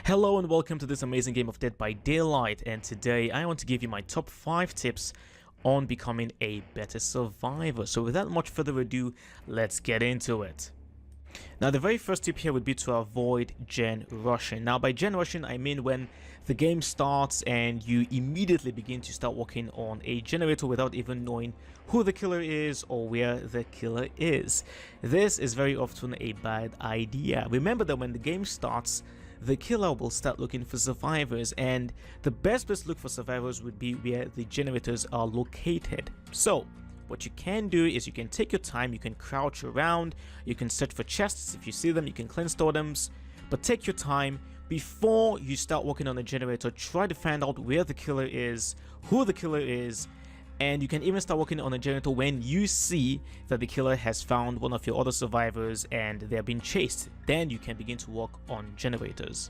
Hello and welcome to this amazing game of Dead by Daylight, and today I want to give you my top 5 tips on becoming a better survivor. So without much further ado, let's get into it. Now the very first tip here would be to avoid gen rushing. Now by gen rushing I mean when the game starts and you immediately begin to start working on a generator without even knowing who the killer is or where the killer is. This is very often a bad idea. Remember that when the game starts, the killer will start looking for survivors, and the best place to look for survivors would be where the generators are located. So what you can do is you can take your time, you can crouch around, you can search for chests. If you see them, you can cleanse totems, but take your time before you start working on the generator. Try to find out where the killer is, who the killer is, and you can even start working on the generator when you see that the killer has found one of your other survivors and they're being chased. Then you can begin to work on generators.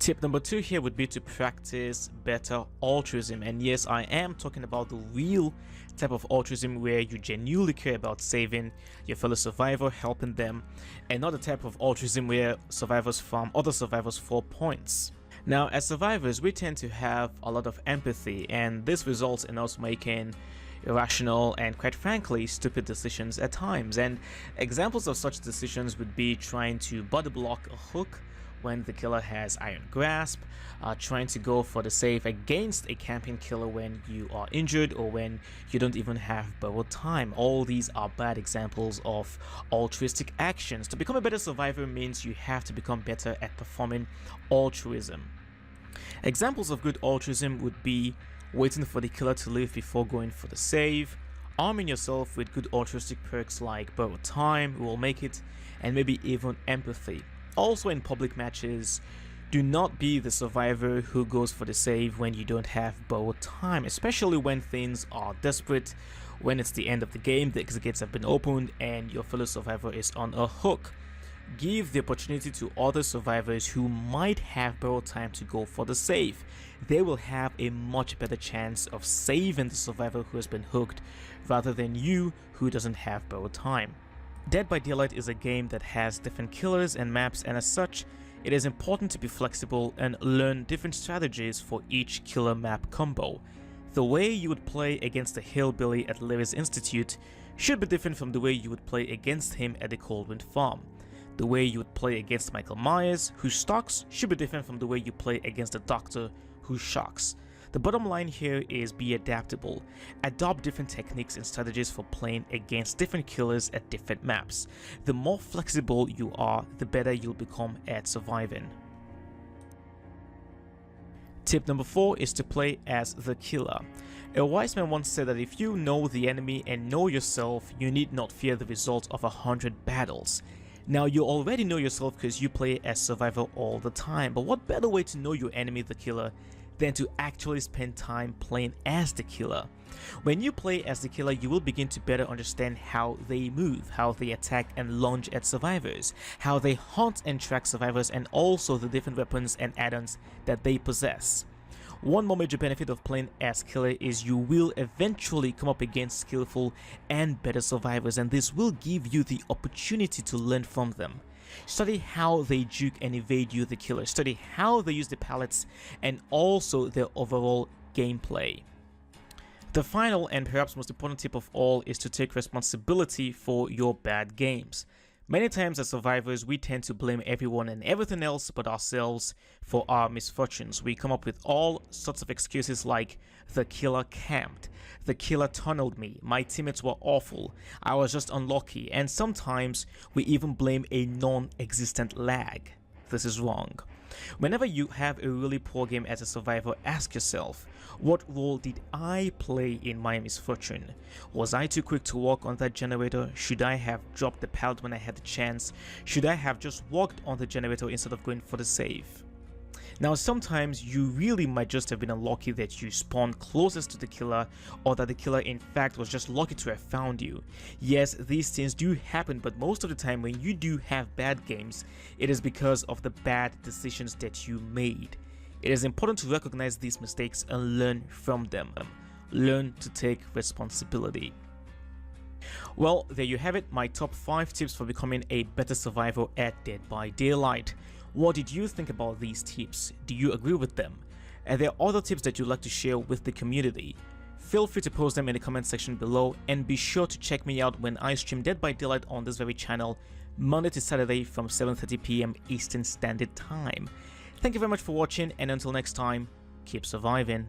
Tip number 2 here would be to practice better altruism. And yes, I am talking about the real type of altruism where you genuinely care about saving your fellow survivor, helping them, and not the type of altruism where survivors farm other survivors for points. Now, as survivors, we tend to have a lot of empathy, and this results in us making irrational and, quite frankly, stupid decisions at times. And examples of such decisions would be trying to body block a hook when the killer has iron grasp, trying to go for the save against a camping killer when you are injured or when you don't even have borrowed time. All these are bad examples of altruistic actions. To become a better survivor means you have to become better at performing altruism. Examples of good altruism would be waiting for the killer to leave before going for the save, arming yourself with good altruistic perks like borrowed time, will make it, and maybe even empathy. Also in public matches, do not be the survivor who goes for the save when you don't have borrowed time, especially when things are desperate, when it's the end of the game, the exit gates have been opened, and your fellow survivor is on a hook. Give the opportunity to other survivors who might have borrowed time to go for the save. They will have a much better chance of saving the survivor who has been hooked rather than you who doesn't have borrowed time. Dead by Daylight is a game that has different killers and maps, and as such, it is important to be flexible and learn different strategies for each killer map combo. The way you would play against the hillbilly at Larry's Institute should be different from the way you would play against him at the Coldwind Farm. The way you would play against Michael Myers, who stalks, should be different from the way you play against the Doctor, who shocks. The bottom line here is be adaptable. Adopt different techniques and strategies for playing against different killers at different maps. The more flexible you are, the better you'll become at surviving. Tip number 4 is to play as the killer. A wise man once said that if you know the enemy and know yourself, you need not fear the result of 100 battles. Now, you already know yourself because you play as survivor all the time, but what better way to know your enemy, the killer, than to actually spend time playing as the killer? When you play as the killer, you will begin to better understand how they move, how they attack and lunge at survivors, how they hunt and track survivors, and also the different weapons and add-ons that they possess. One more major benefit of playing as killer is you will eventually come up against skillful and better survivors, and this will give you the opportunity to learn from them. Study how they juke and evade you, the killer. Study how they use the pallets and also their overall gameplay. The final and perhaps most important tip of all is to take responsibility for your bad games. Many times as survivors, we tend to blame everyone and everything else but ourselves for our misfortunes. We come up with all sorts of excuses like, the killer camped, the killer tunneled me, my teammates were awful, I was just unlucky, and sometimes we even blame a non-existent lag. This is wrong. Whenever you have a really poor game as a survivor, ask yourself, what role did I play in my misfortune? Was I too quick to walk on that generator? Should I have dropped the pallet when I had the chance? Should I have just walked on the generator instead of going for the save? Now, sometimes you really might just have been unlucky that you spawned closest to the killer, or that the killer in fact was just lucky to have found you. Yes, these things do happen, but most of the time when you do have bad games, it is because of the bad decisions that you made. It is important to recognize these mistakes and learn from them. Learn to take responsibility. Well, there you have it, my top 5 tips for becoming a better survivor at Dead by Daylight. What did you think about these tips? Do you agree with them? Are there other tips that you'd like to share with the community? Feel free to post them in the comment section below, and be sure to check me out when I stream Dead by Daylight on this very channel, Monday to Saturday from 7:30 PM Eastern Standard Time. Thank you very much for watching, and until next time, keep surviving.